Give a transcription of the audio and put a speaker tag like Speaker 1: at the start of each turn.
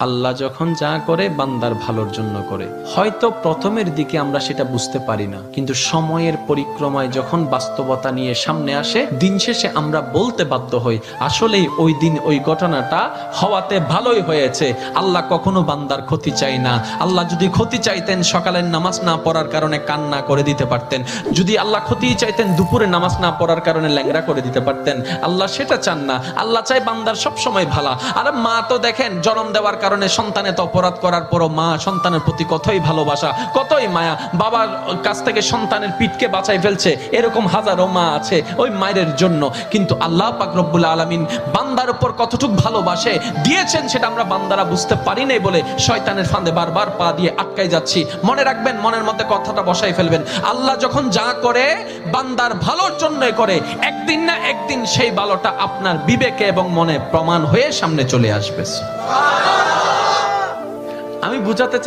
Speaker 1: আল্লাহ যখন যা করে বান্দার ভালোর জন্য করে। হয়তো প্রথমের দিকে আমরা সেটা বুঝতে পারি না, কিন্তু সময়ের পরিক্রমায় যখন বাস্তবতা নিয়ে সামনে আসে, দিন শেষে আমরা বলতে বাধ্য হই আসলেই ওই দিন ওই ঘটনাটা হওয়াতে ভালোই হয়েছে। আল্লাহ কখনো বান্দার ক্ষতি চাই না। আল্লাহ যদি ক্ষতি চাইতেন সকালের নামাজ না পড়ার কারণে কান্না করে দিতে পারতেন। যদি আল্লাহ ক্ষতি চাইতেন দুপুরে নামাজ না পড়ার কারণে ল্যাংড়া করে দিতে পারতেন। আল্লাহ সেটা চান না। আল্লাহ চাই বান্দার সব সময় ভালো। আর মা তো দেখেন জন্ম দেওয়ার কারণে সন্তানের তো অপরাধ করার পরও মা সন্তানের প্রতি কতই ভালোবাসা, কতই মায়া। বাবার কাছ থেকে সন্তানের পিঠকে বাঁচাই ফেলছে, এরকম হাজারো মা আছে ওই মায়ের জন্য। কিন্তু আল্লাহ পাক রব্বুল আলামিন বান্দার উপর কতটুক ভালোবাসে দিয়েছেন সেটা আমরা বান্দারা বুঝতে পারি নাই বলে শয়তানের ফাঁদে বারবার পা দিয়ে আটকাই যাচ্ছি। মনে রাখবেন, মনের মধ্যে কথাটা বসাই ফেলবেন, আল্লাহ যখন যা করে বান্দার ভালোর জন্যই করে। একদিন না একদিন সেই ভালোটা আপনার বিবেকে এবং মনে প্রমাণ হয়ে সামনে চলে আসবে। আমি বুঝাতে চাই